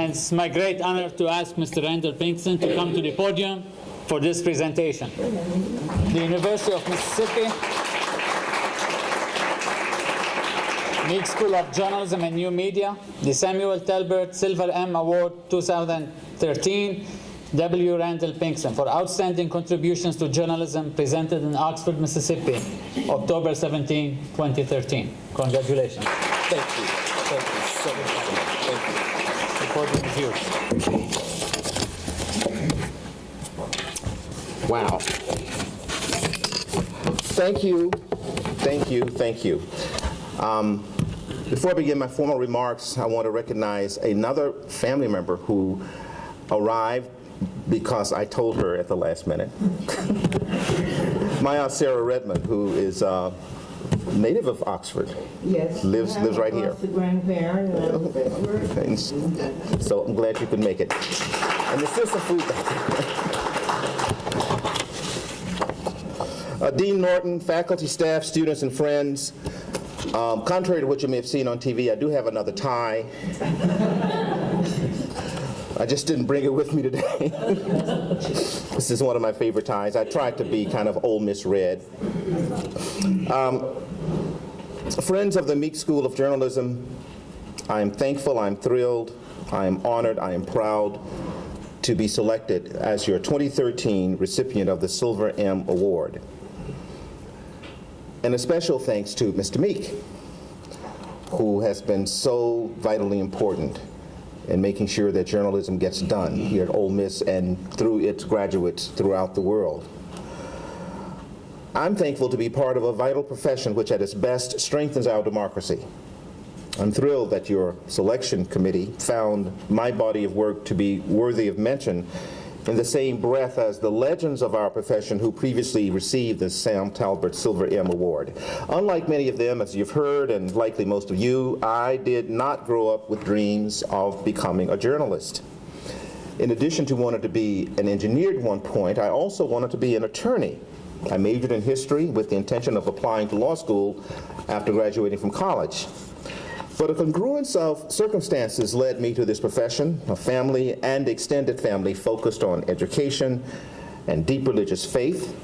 And it's my great honor to ask Mr. Randall Pinkston to come to the podium for this presentation. The University of Mississippi Meek School of Journalism and New Media, the Samuel Talbert Silver M Award 2013, W. Randall Pinkston for outstanding contributions to journalism, presented in Oxford, Mississippi, October 17, 2013. Congratulations. Thank you. Thank you so much. Thank The podium is yours. Wow. Thank you. Thank you. Thank you. Before I begin my formal remarks, I want to recognize another family member who arrived because I told her at the last minute. My Aunt Sarah Redmond, who is native of Oxford. Yes. Lives right here. The grandparent. So I'm glad you could make it. And there's still some food back there. Dean Norton, faculty, staff, students, and friends. Contrary to what you may have seen on TV, I do have another tie. I just didn't bring it with me today. This is one of my favorite ties. I tried to be kind of Ole Miss red. Friends of the Meek School of Journalism, I am thankful, I'm thrilled, I am honored, I am proud to be selected as your 2013 recipient of the Silver M Award. And a special thanks to Mr. Meek, who has been so vitally important in making sure that journalism gets done here at Ole Miss and through its graduates throughout the world. I'm thankful to be part of a vital profession which at its best strengthens our democracy. I'm thrilled that your selection committee found my body of work to be worthy of mention in the same breath as the legends of our profession who previously received the Sam Talbert Silver M Award. Unlike many of them, as you've heard, and likely most of you, I did not grow up with dreams of becoming a journalist. In addition to wanting to be an engineer at one point, I also wanted to be an attorney. I majored in history with the intention of applying to law school after graduating from college. But a congruence of circumstances led me to this profession, a family and extended family focused on education and deep religious faith,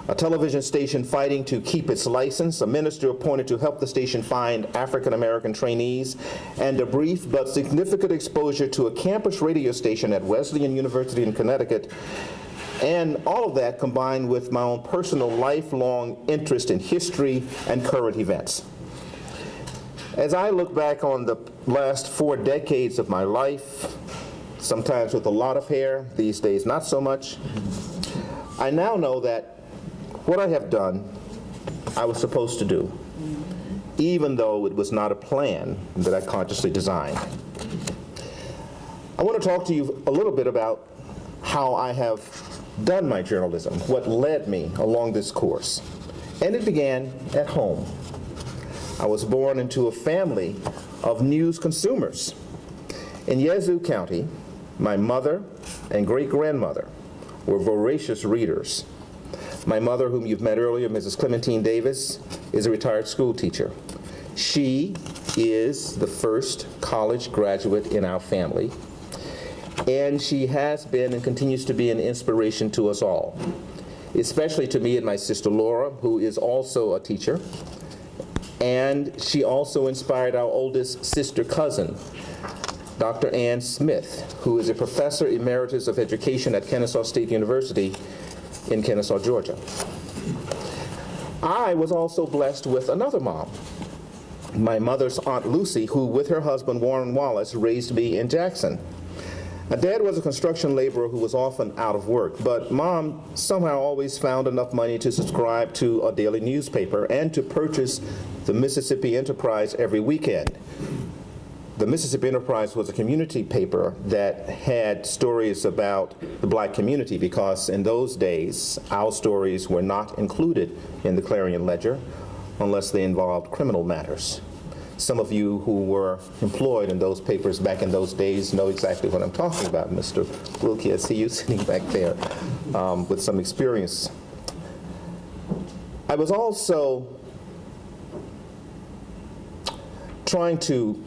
a television station fighting to keep its license, a minister appointed to help the station find African-American trainees, and a brief but significant exposure to a campus radio station at Wesleyan University in Connecticut. And all of that combined with my own personal lifelong interest in history and current events. As I look back on the last 4 decades of my life, sometimes with a lot of hair, these days not so much, I now know that what I have done, I was supposed to do, even though it was not a plan that I consciously designed. I want to talk to you a little bit about how I have done my journalism, what led me along this course. And it began at home. I was born into a family of news consumers. In Yazoo County, my mother and great-grandmother were voracious readers. My mother, whom you've met earlier, Mrs. Clementine Davis, is a retired school teacher. She is the first college graduate in our family, and she has been and continues to be an inspiration to us all, especially to me and my sister Laura, who is also a teacher. And she also inspired our oldest sister cousin, Dr. Ann Smith, who is a professor emeritus of education at Kennesaw State University in Kennesaw, Georgia. I was also blessed with another mom, my mother's Aunt Lucy, who with her husband Warren Wallace raised me in Jackson. My dad was a construction laborer who was often out of work, but Mom somehow always found enough money to subscribe to a daily newspaper and to purchase the Mississippi Enterprise every weekend. The Mississippi Enterprise was a community paper that had stories about the black community because in those days, our stories were not included in the Clarion Ledger unless they involved criminal matters. Some of you who were employed in those papers back in those days know exactly what I'm talking about. Mr. Wilkie, I see you sitting back there with some experience. I was also trying to,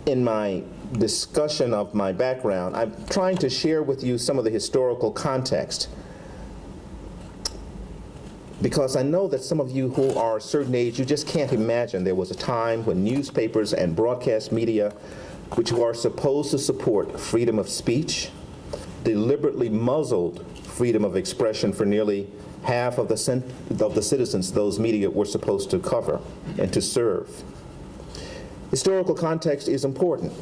in my discussion of my background, I'm trying to share with you some of the historical context, because I know that some of you who are a certain age, you just can't imagine there was a time when newspapers and broadcast media, which are supposed to support freedom of speech, deliberately muzzled freedom of expression for nearly half of the citizens those media were supposed to cover and to serve. Historical context is important.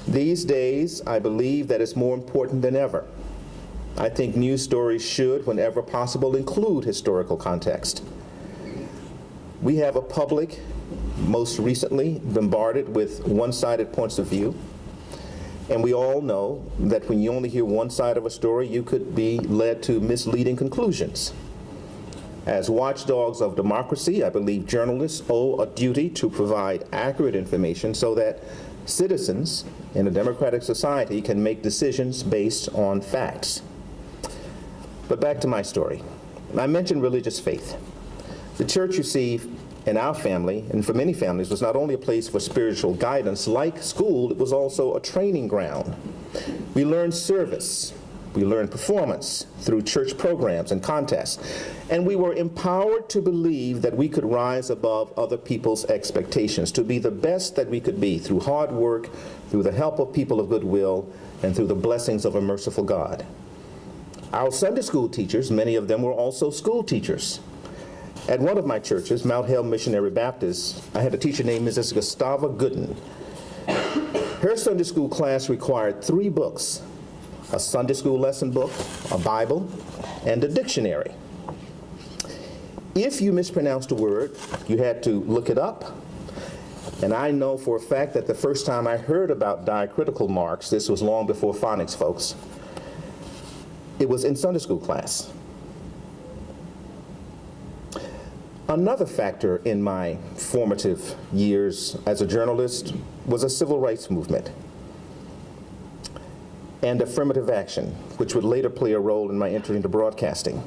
These days, I believe that it's more important than ever. I think news stories should, whenever possible, include historical context. We have a public, most recently, bombarded with one-sided points of view. And we all know that when you only hear one side of a story, you could be led to misleading conclusions. As watchdogs of democracy, I believe journalists owe a duty to provide accurate information so that citizens in a democratic society can make decisions based on facts. But back to my story. I mentioned religious faith. The church, you see, in our family, and for many families, was not only a place for spiritual guidance. Like school, it was also a training ground. We learned service. We learned performance through church programs and contests. And we were empowered to believe that we could rise above other people's expectations, to be the best that we could be through hard work, through the help of people of goodwill, and through the blessings of a merciful God. Our Sunday school teachers, many of them were also school teachers. At one of my churches, Mount Hale Missionary Baptist, I had a teacher named Mrs. Gustava Gooden. Her Sunday school class required 3 books: a Sunday school lesson book, a Bible, and a dictionary. If you mispronounced a word, you had to look it up. And I know for a fact that the first time I heard about diacritical marks, this was long before phonics, folks, it was in Sunday school class. Another factor in my formative years as a journalist was a civil rights movement and affirmative action, which would later play a role in my entry into broadcasting.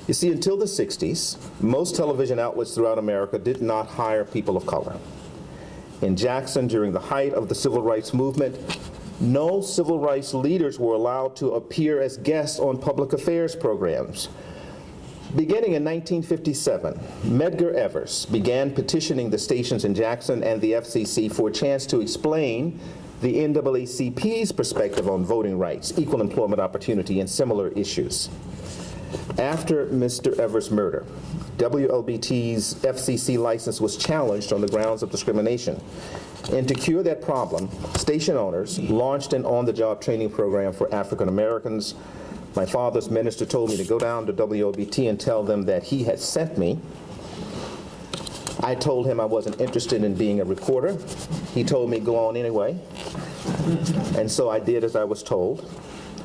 You see, until the 60s, most television outlets throughout America did not hire people of color. In Jackson, during the height of the civil rights movement, no civil rights leaders were allowed to appear as guests on public affairs programs. Beginning in 1957, Medgar Evers began petitioning the stations in Jackson and the FCC for a chance to explain the NAACP's perspective on voting rights, equal employment opportunity, and similar issues. After Mr. Evers' murder, WLBT's FCC license was challenged on the grounds of discrimination. And to cure that problem, station owners launched an on-the-job training program for African Americans. My father's minister told me to go down to WLBT and tell them that he had sent me. I told him I wasn't interested in being a reporter. He told me go on anyway. And so I did as I was told.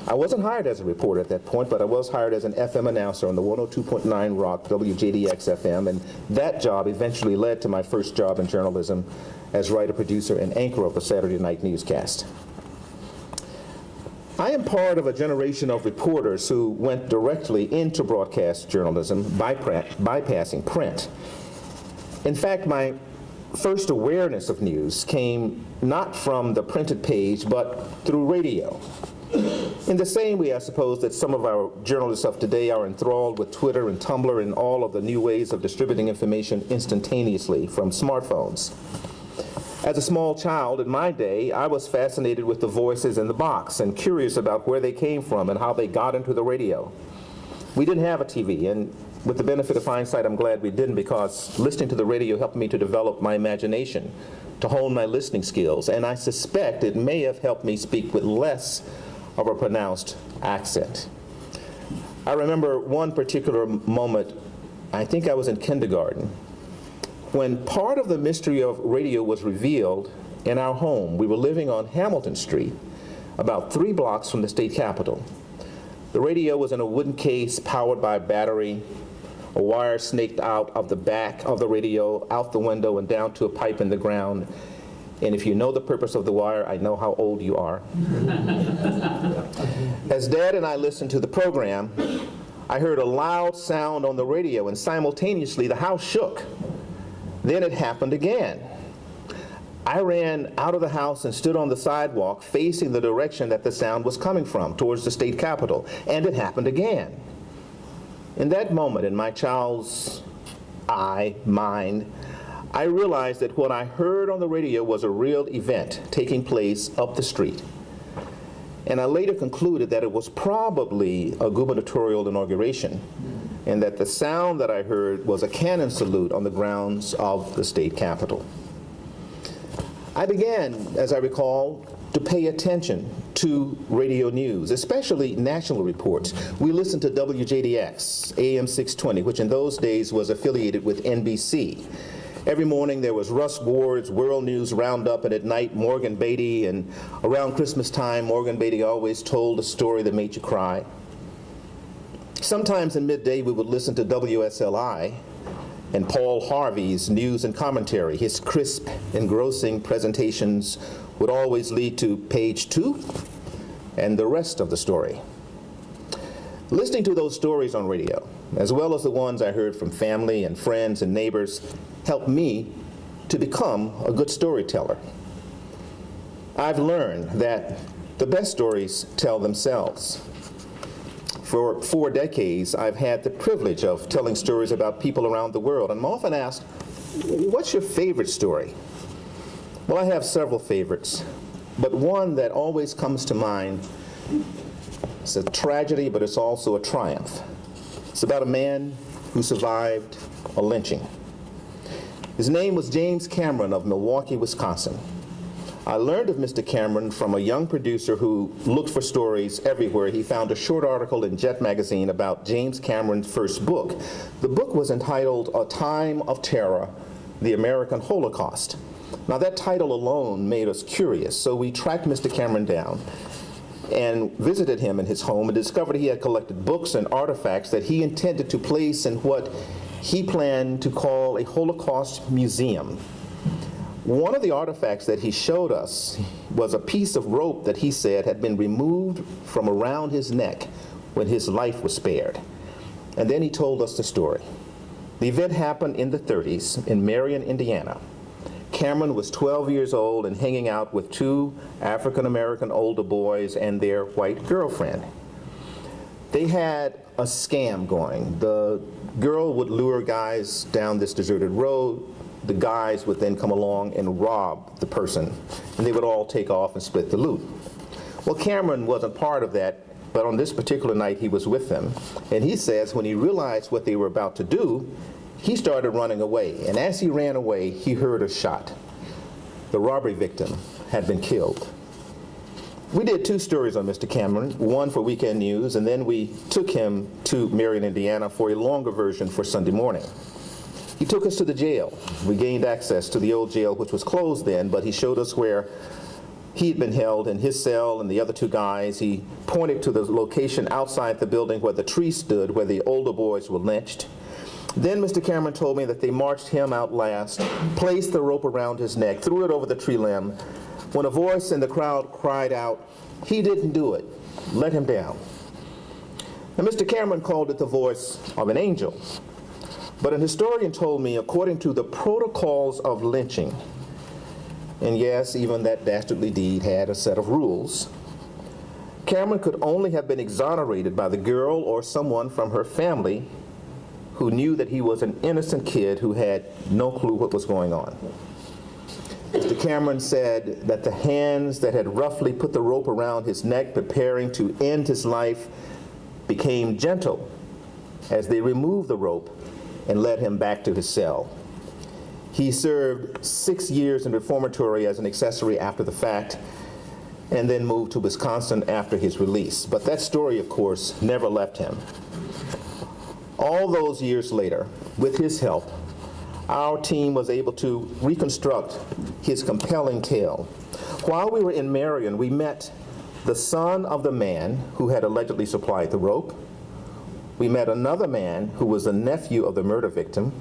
I wasn't hired as a reporter at that point, but I was hired as an FM announcer on the 102.9 Rock WJDX FM, and that job eventually led to my first job in journalism as writer, producer, and anchor of a Saturday night newscast. I am part of a generation of reporters who went directly into broadcast journalism, bypassing print. In fact, my first awareness of news came not from the printed page, but through radio. In the same way, I suppose, that some of our journalists of today are enthralled with Twitter and Tumblr and all of the new ways of distributing information instantaneously from smartphones. As a small child in my day, I was fascinated with the voices in the box and curious about where they came from and how they got into the radio. We didn't have a TV, and with the benefit of hindsight, I'm glad we didn't, because listening to the radio helped me to develop my imagination, to hone my listening skills, and I suspect it may have helped me speak with less of a pronounced accent. I remember one particular moment, I think I was in kindergarten, when part of the mystery of radio was revealed in our home. We were living on Hamilton Street, about 3 blocks from the state capitol. The radio was in a wooden case powered by a battery. A wire snaked out of the back of the radio, out the window, and down to a pipe in the ground. And if you know the purpose of the wire, I know how old you are. As Dad and I listened to the program, I heard a loud sound on the radio, and simultaneously the house shook. Then it happened again. I ran out of the house and stood on the sidewalk facing the direction that the sound was coming from, towards the state capitol, and it happened again. In that moment, in my child's mind, I realized that what I heard on the radio was a real event taking place up the street. And I later concluded that it was probably a gubernatorial inauguration, and that the sound that I heard was a cannon salute on the grounds of the state capitol. I began, as I recall, to pay attention to radio news, especially national reports. We listened to WJDX, AM 620, which in those days was affiliated with NBC. Every morning there was Russ Ward's World News Roundup, and at night Morgan Beatty, and around Christmas time Morgan Beatty always told a story that made you cry. Sometimes in midday we would listen to WSLI and Paul Harvey's news and commentary. His crisp, engrossing presentations would always lead to page 2 and the rest of the story. Listening to those stories on radio, as well as the ones I heard from family and friends and neighbors, helped me to become a good storyteller. I've learned that the best stories tell themselves. For 4 decades, I've had the privilege of telling stories about people around the world. And I'm often asked, what's your favorite story? Well, I have several favorites, but one that always comes to mind is a tragedy, but it's also a triumph. It's about a man who survived a lynching. His name was James Cameron of Milwaukee, Wisconsin. I learned of Mr. Cameron from a young producer who looked for stories everywhere. He found a short article in Jet magazine about James Cameron's first book. The book was entitled A Time of Terror, The American Holocaust. Now that title alone made us curious, so we tracked Mr. Cameron down and visited him in his home and discovered he had collected books and artifacts that he intended to place in what he planned to call a Holocaust museum. One of the artifacts that he showed us was a piece of rope that he said had been removed from around his neck when his life was spared. And then he told us the story. The event happened in the 30s in Marion, Indiana. Cameron was 12 years old and hanging out with 2 African-American older boys and their white girlfriend. They had a scam going. The girl would lure guys down this deserted road. The guys would then come along and rob the person, and they would all take off and split the loot. Well, Cameron wasn't part of that, but on this particular night he was with them, and he says when he realized what they were about to do, he started running away, and as he ran away, he heard a shot. The robbery victim had been killed. We did 2 stories on Mr. Cameron, one for Weekend News, and then we took him to Marion, Indiana for a longer version for Sunday morning. He took us to the jail. We gained access to the old jail, which was closed then, but he showed us where he had been held in his cell and the other 2 guys. He pointed to the location outside the building where the tree stood, where the older boys were lynched. Then Mr. Cameron told me that they marched him out last, placed the rope around his neck, threw it over the tree limb, when a voice in the crowd cried out, "He didn't do it. Let him down." Now, Mr. Cameron called it the voice of an angel. But an historian told me, according to the protocols of lynching, and yes, even that dastardly deed had a set of rules, Cameron could only have been exonerated by the girl or someone from her family who knew that he was an innocent kid who had no clue what was going on. Mr. Cameron said that the hands that had roughly put the rope around his neck, preparing to end his life, became gentle as they removed the rope and led him back to his cell. He served 6 years in reformatory as an accessory after the fact, and then moved to Wisconsin after his release. But that story, of course, never left him. All those years later, with his help, our team was able to reconstruct his compelling tale. While we were in Marion, we met the son of the man who had allegedly supplied the rope. We met another man who was a nephew of the murder victim.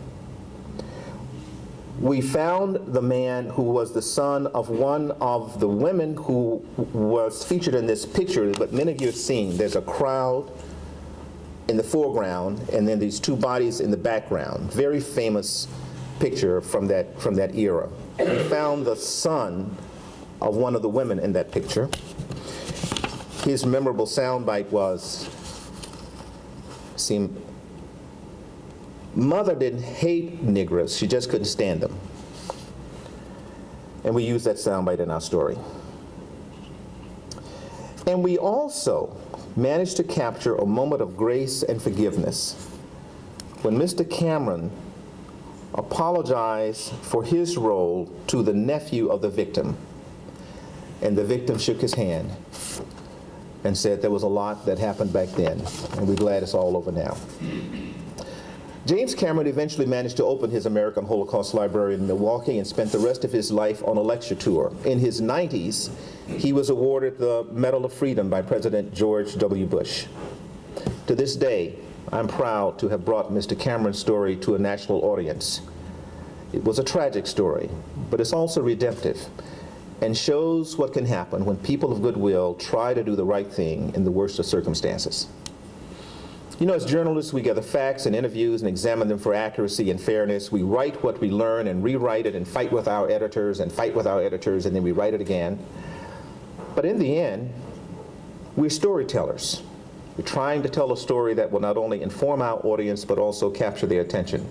We found the man who was the son of one of the women who was featured in this picture, but many of you have seen. There's a crowd in the foreground, and then these 2 bodies in the background. Very famous picture from that era. We found the son of one of the women in that picture. His memorable soundbite was, mother didn't hate Negroes, she just couldn't stand them. And we used that soundbite in our story. And we also managed to capture a moment of grace and forgiveness when Mr. Cameron apologized for his role to the nephew of the victim. And the victim shook his hand and said there was a lot that happened back then, and we're glad it's all over now. James Cameron eventually managed to open his American Holocaust Library in Milwaukee and spent the rest of his life on a lecture tour. In his 90s, he was awarded the Medal of Freedom by President George W. Bush. To this day, I'm proud to have brought Mr. Cameron's story to a national audience. It was a tragic story, but it's also redemptive and shows what can happen when people of goodwill try to do the right thing in the worst of circumstances. You know, as journalists, we gather facts and interviews and examine them for accuracy and fairness. We write what we learn and rewrite it and fight with our editors and fight with our editors, and then we write it again. But in the end, we're storytellers. We're trying to tell a story that will not only inform our audience, but also capture their attention.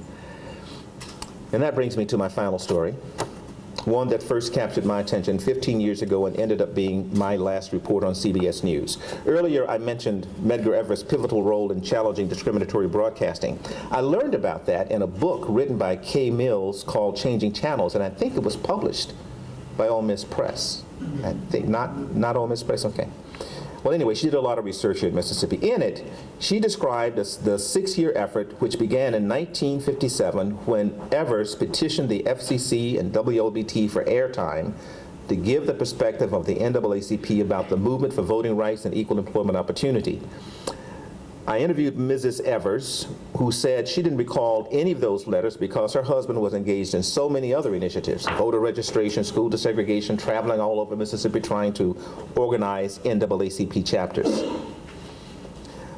And that brings me to my final story, one that first captured my attention 15 years ago and ended up being my last report on CBS News. Earlier, I mentioned Medgar Evers' pivotal role in challenging discriminatory broadcasting. I learned about that in a book written by Kay Mills called Changing Channels, and I think it was published by Ole Miss Press. I think not Ole Miss Press, okay. Well, anyway, she did a lot of research here in Mississippi. In it, she described the 6-year effort, which began in 1957 when Evers petitioned the FCC and WLBT for airtime to give the perspective of the NAACP about the movement for voting rights and equal employment opportunity. I interviewed Mrs. Evers, who said she didn't recall any of those letters because her husband was engaged in so many other initiatives: voter registration, school desegregation, traveling all over Mississippi trying to organize NAACP chapters.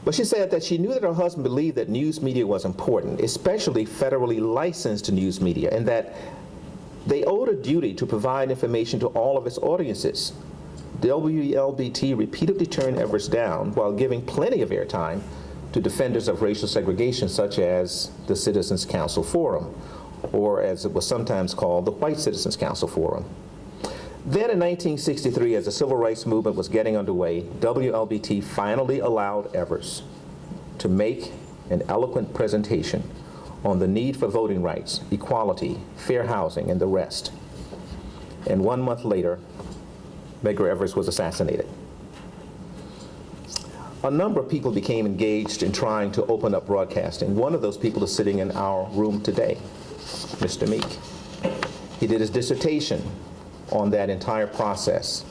But she said that she knew that her husband believed that news media was important, especially federally licensed news media, and that they owed a duty to provide information to all of its audiences. WLBT repeatedly turned Evers down while giving plenty of airtime to defenders of racial segregation, such as the Citizens Council Forum, or as it was sometimes called, the White Citizens Council Forum. Then in 1963, as the civil rights movement was getting underway, WLBT finally allowed Evers to make an eloquent presentation on the need for voting rights, equality, fair housing, and the rest. And 1 month later, Medgar Evers was assassinated. A number of people became engaged in trying to open up broadcasting. One of those people is sitting in our room today, Mr. Meek. He did his dissertation on that entire process.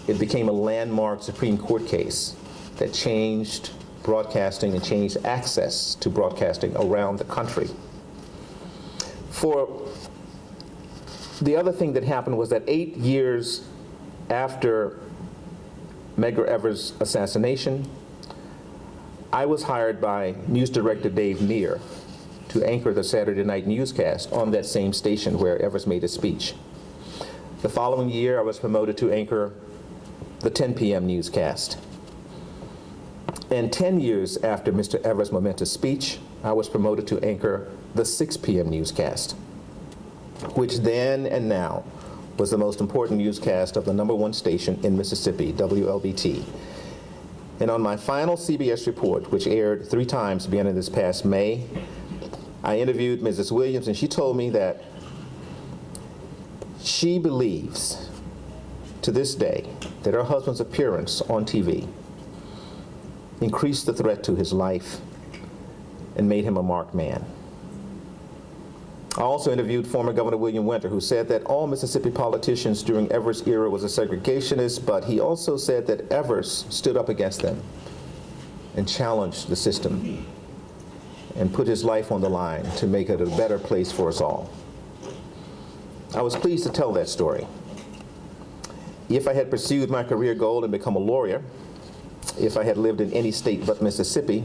It became a landmark Supreme Court case that changed broadcasting and changed access to broadcasting around the country. The other thing that happened was that 8 years after Medgar Evers' assassination, I was hired by news director Dave Meir to anchor the Saturday night newscast on that same station where Evers made his speech. The following year, I was promoted to anchor the 10 p.m. newscast. And 10 years after Mr. Evers' momentous speech, I was promoted to anchor the 6 p.m. newscast, which then and now was the most important newscast of the #1 station in Mississippi, WLBT. And on my final CBS report, which aired 3 times beginning this past May, I interviewed Mrs. Williams, and she told me that she believes to this day that her husband's appearance on TV increased the threat to his life and made him a marked man. I also interviewed former Governor William Winter, who said that all Mississippi politicians during Evers' era was a segregationist, but he also said that Evers stood up against them and challenged the system and put his life on the line to make it a better place for us all. I was pleased to tell that story. If I had pursued my career goal and become a lawyer, if I had lived in any state but Mississippi,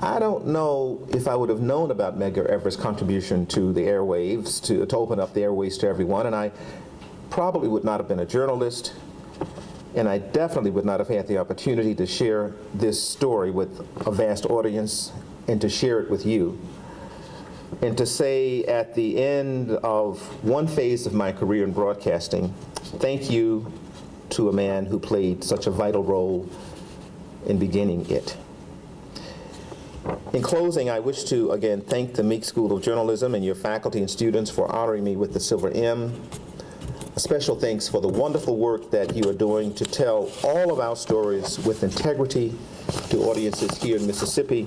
I don't know if I would have known about Medgar Evers' contribution to the airwaves, to open up the airwaves to everyone, and I probably would not have been a journalist, and I definitely would not have had the opportunity to share this story with a vast audience and to share it with you. And to say at the end of one phase of my career in broadcasting, thank you to a man who played such a vital role in beginning it. In closing, I wish to again thank the Meek School of Journalism and your faculty and students for honoring me with the Silver M. A special thanks for the wonderful work that you are doing to tell all of our stories with integrity to audiences here in Mississippi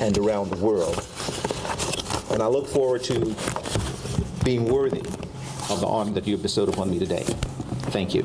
and around the world. And I look forward to being worthy of the honor that you have bestowed upon me today. Thank you.